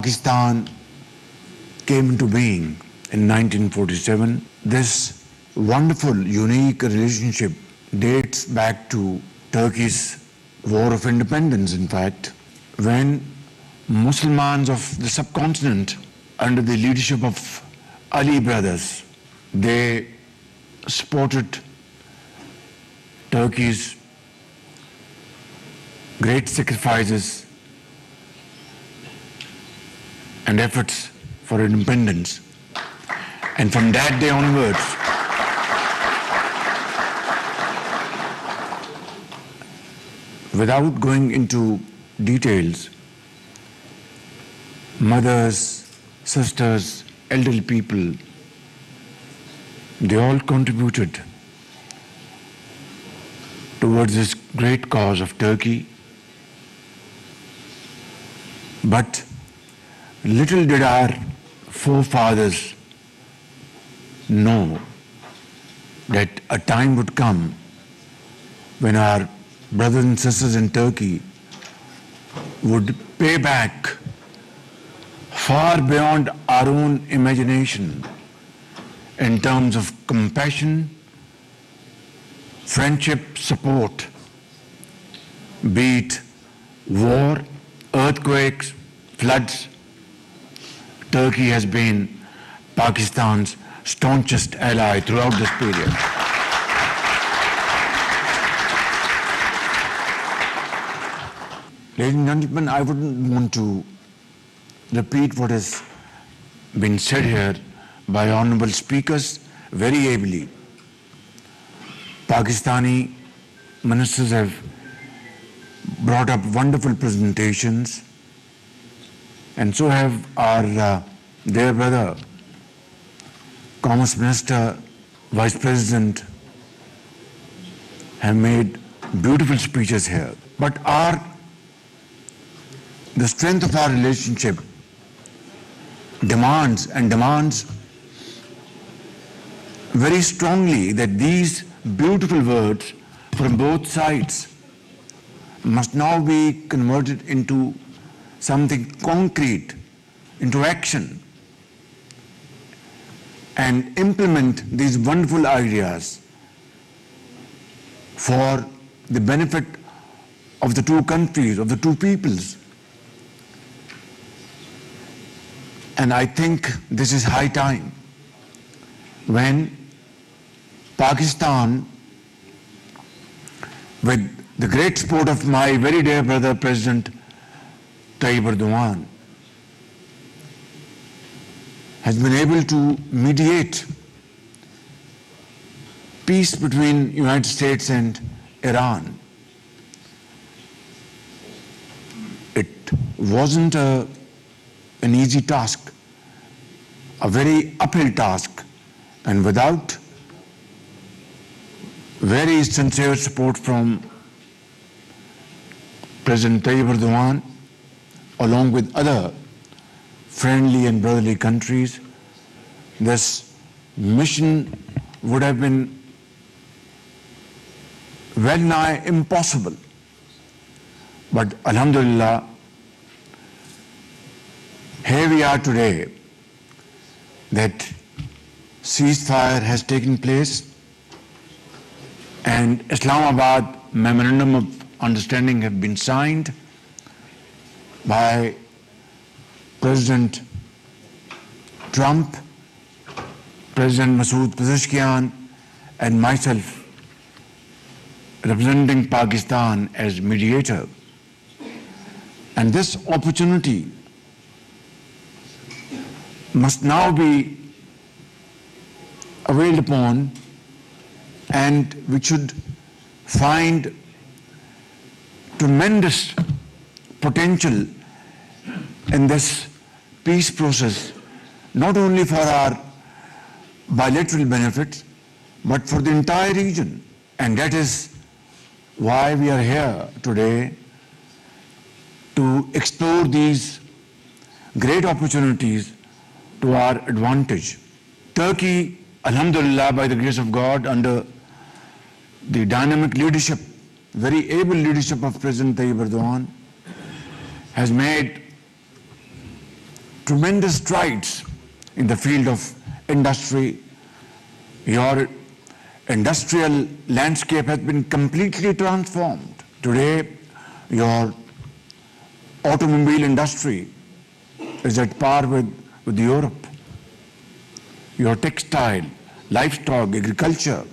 Pakistan came into being in 1947. This wonderful, unique relationship dates back to Turkey's War of Independence, in fact, when Muslims of the subcontinent, under the leadership of Ali brothers, they supported Turkey's great sacrifices and efforts for independence. And from that day onwards, without going into details, mothers, sisters, elderly people, they all contributed towards this great cause of Turkey. But little did our forefathers know that a time would come when our brothers and sisters in Turkey would pay back far beyond our own imagination in terms of compassion, friendship, support, be it war, earthquakes, floods. Turkey has been Pakistan's staunchest ally throughout this period. Ladies and gentlemen, I wouldn't want to repeat what has been said here by honorable speakers very ably. Pakistani ministers have brought up wonderful presentations, and so have our dear brother, Commerce Minister, Vice President, have made beautiful speeches here. But the strength of our relationship demands very strongly that these beautiful words from both sides must now be converted into something concrete, into action, and implement these wonderful ideas for the benefit of the two countries, of the two peoples. And I think this is high time when Pakistan, with the great support of my very dear brother, President Tayyip Erdogan, has been able to mediate peace between United States and Iran. It wasn't an easy task, a very uphill task, and without very sincere support from President Tayyip Erdogan, along with other friendly and brotherly countries, this mission would have been well nigh impossible. But Alhamdulillah, here we are today, that ceasefire has taken place and Islamabad Memorandum of Understanding have been signed by President Trump, President Masood Pezeshkian, and myself, representing Pakistan as mediator. And this opportunity must now be availed upon, and we should find tremendous potential in this peace process, not only for our bilateral benefits, but for the entire region. And that is why we are here today, to explore these great opportunities to our advantage. Turkey, Alhamdulillah, by the grace of God, under the dynamic leadership, very able leadership of President Tayyip Erdogan, has made tremendous strides in the field of industry. Your industrial landscape has been completely transformed. Today, your automobile industry is at par with Europe. Your textile, livestock, agriculture.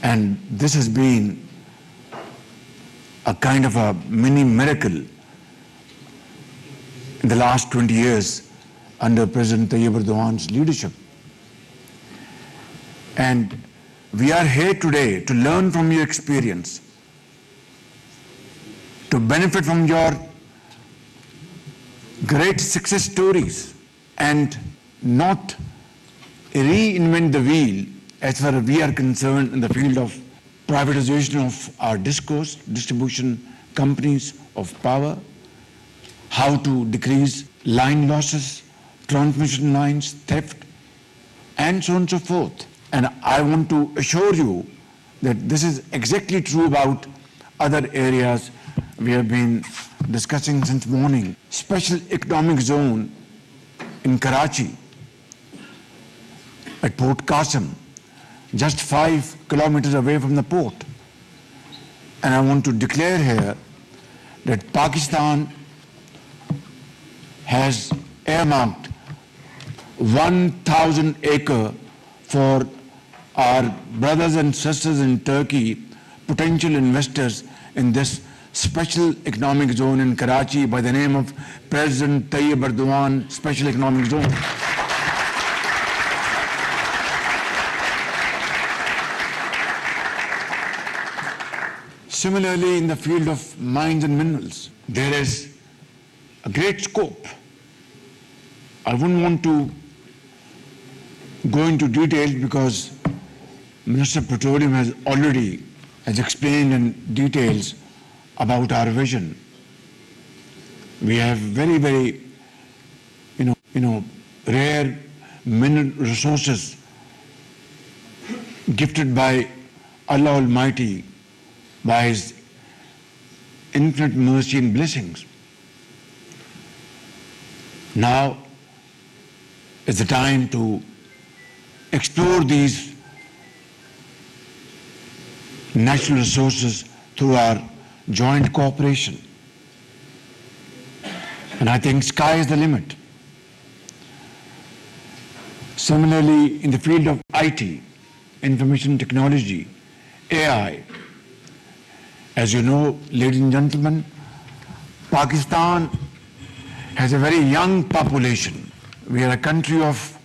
And this has been a kind of a mini miracle in the last 20 years under President Tayyip Erdogan's leadership. And we are here today to learn from your experience, to benefit from your great success stories, and not reinvent the wheel as far as we are concerned in the field of privatization of our discourse, distribution companies of power, how to decrease line losses, transmission lines, theft, and so on and so forth. And I want to assure you that this is exactly true about other areas we have been discussing since morning. Special economic zone in Karachi, at Port Qasim, just 5 kilometers away from the port. And I want to declare here that Pakistan has earmarked 1,000 acres for our brothers and sisters in Turkey, potential investors in this special economic zone in Karachi by the name of President Tayyip Erdogan Special Economic Zone. Similarly, in the field of mines and minerals, there is a great scope. I wouldn't want to go into details because Minister of Petroleum has explained in details about our vision. We have very, very, rare mineral resources gifted by Allah Almighty by His infinite mercy and blessings. Now is the time to explore these natural resources through our joint cooperation. And I think sky is the limit. Similarly, in the field of IT, information technology, AI, as you know, ladies and gentlemen, Pakistan has a very young population. We are a country of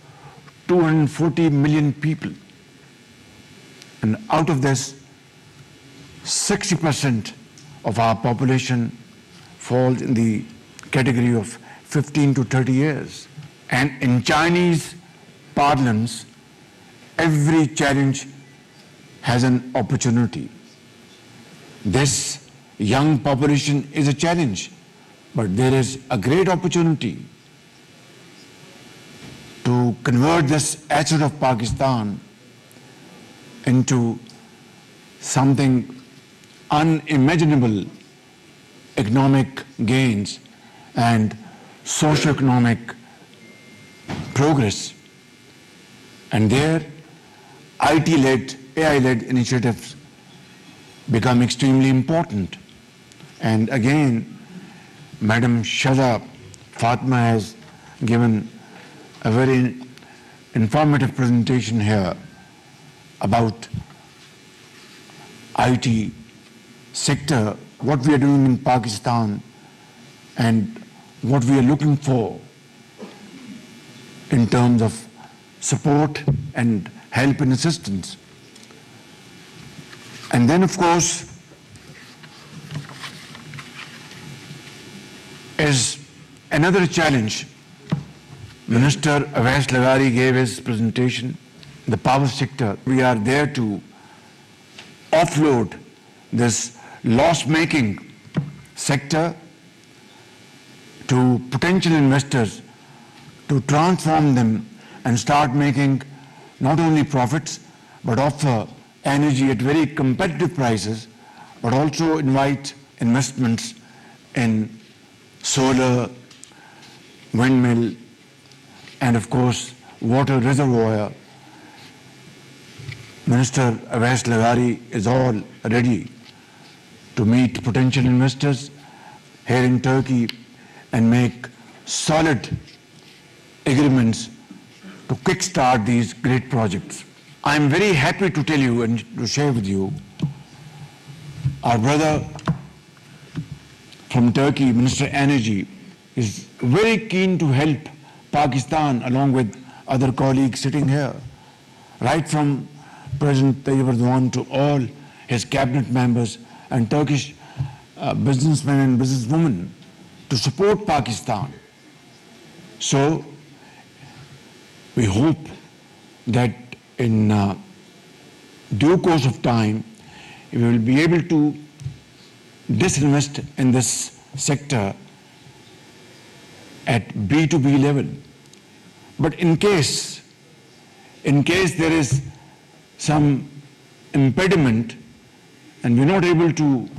240 million people. And out of this, 60% of our population falls in the category of 15 to 30 years. And in Chinese parlance, every challenge has an opportunity. This young population is a challenge, but there is a great opportunity to convert this asset of Pakistan into something unimaginable economic gains and socio-economic progress. And there, IT-led, AI-led initiatives become extremely important. And again, Madam Shahza Fatma has given a very informative presentation here about IT sector, what we are doing in Pakistan and what we are looking for in terms of support and help and assistance. And then, of course, is another challenge. Minister Awais Lagari gave his presentation, the power sector. We are there to offload this loss-making sector to potential investors, to transform them and start making not only profits, but offer energy at very competitive prices, but also invite investments in solar, windmill, and of course water reservoir. Minister Awais Lagari is all ready to meet potential investors here in Turkey and make solid agreements to kickstart these great projects. I am very happy to tell you and to share with you, our brother from Turkey, Minister Energy, is very keen to help Pakistan along with other colleagues sitting here, right from President Tayyip Erdogan to all his cabinet members and Turkish businessmen and businesswomen to support Pakistan. So we hope that in due course of time, we will be able to disinvest in this sector at B2B level. But in case there is some impediment and we're not able to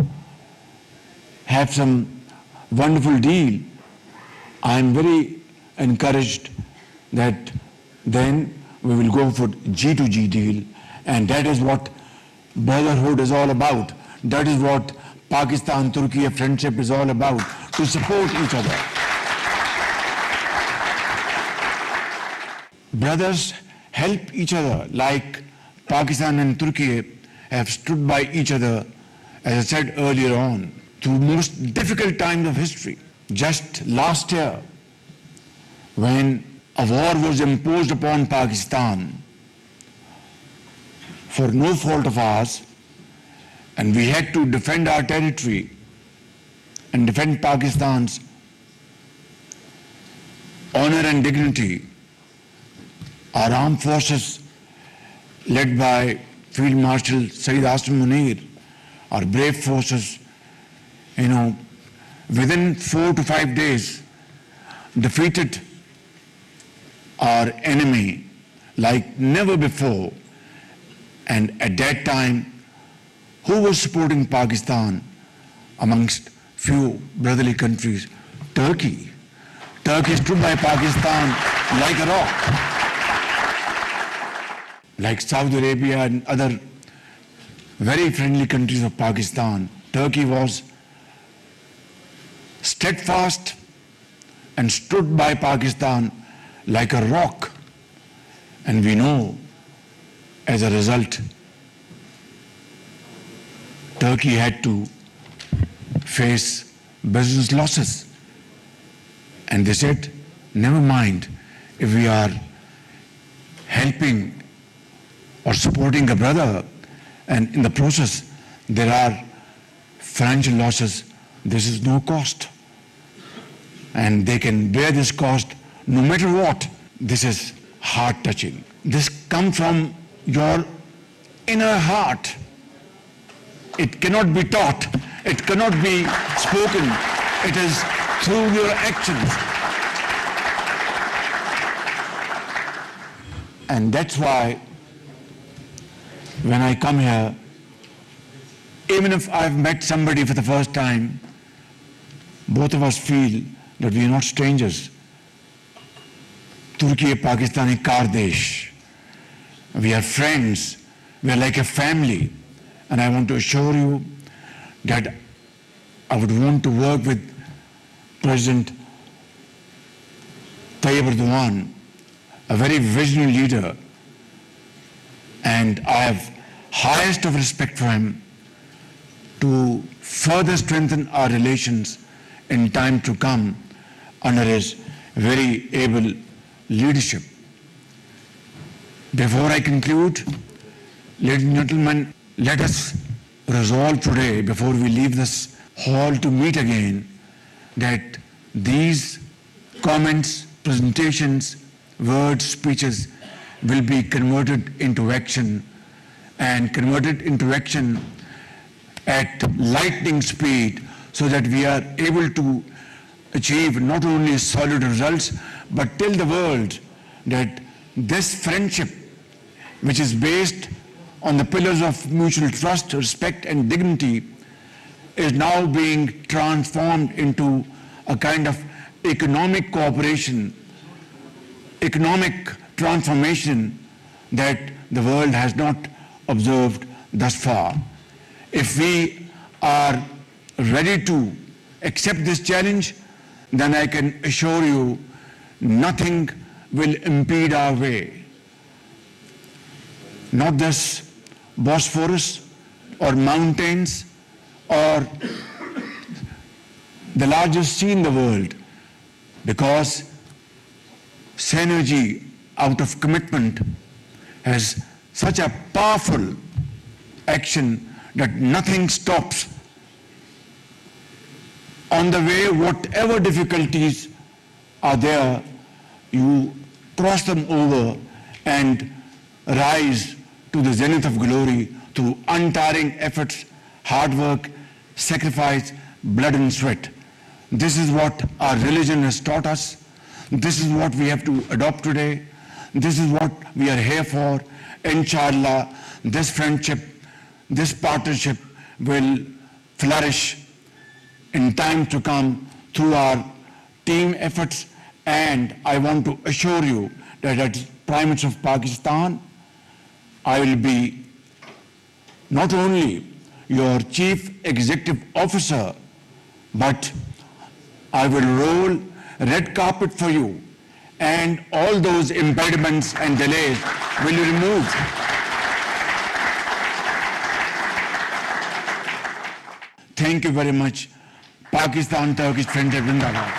have some wonderful deal, I am very encouraged that then we will go for G2G deal, and that is what brotherhood is all about. That is what Pakistan-Turkey friendship is all about, to support each other. Brothers help each other like Pakistan and Turkey have stood by each other, as I said earlier on, through most difficult times of history. Just last year, when a war was imposed upon Pakistan for no fault of ours, and we had to defend our territory and defend Pakistan's honor and dignity, our armed forces led by Field Marshal Sayyid Asim Munir, our brave forces, within 4 to 5 days defeated our enemy like never before. And at that time, who was supporting Pakistan amongst few brotherly countries? Turkey. Turkey stood by Pakistan like a rock. Like Saudi Arabia and other very friendly countries of Pakistan, Turkey was steadfast and stood by Pakistan like a rock. And we know, as a result, Turkey had to face business losses. And they said, never mind, if we are helping or supporting a brother, and in the process there are financial losses, this is no cost. And they can bear this cost no matter what. This is heart-touching. This comes from your inner heart. It cannot be taught. It cannot be spoken. It is through your actions. And that's why when I come here, even if I've met somebody for the first time, both of us feel that we are not strangers. Turkey, Pakistani Kardesh. We are friends. We are like a family. And I want to assure you that I would want to work with President Tayyip Erdogan, a very visionary leader, and I have highest of respect for him, to further strengthen our relations in time to come under his very able leadership. Before I conclude, ladies and gentlemen, let us resolve today, before we leave this hall to meet again, that these comments, presentations, words, speeches will be converted into action, and converted into action at lightning speed, so that we are able to achieve not only solid results, but tell the world that this friendship, which is based on the pillars of mutual trust, respect, and dignity, is now being transformed into a kind of economic cooperation, economic transformation that the world has not observed thus far. If we are ready to accept this challenge, then I can assure you nothing will impede our way. Not this Bosphorus or mountains or the largest sea in the world, because synergy out of commitment has such a powerful action that nothing stops. On the way, whatever difficulties are there, you cross them over and rise to the zenith of glory through untiring efforts, hard work, sacrifice, blood and sweat. This is what our religion has taught us. This is what we have to adopt today. This is what we are here for. Inshallah, this friendship, this partnership will flourish in time to come through our team efforts, and I want to assure you that as Prime Minister of Pakistan, I will be not only your Chief Executive Officer, but I will roll red carpet for you, and all those impediments and delays will be removed. Thank you very much. Pakistan Turkish Friendship Zindabad.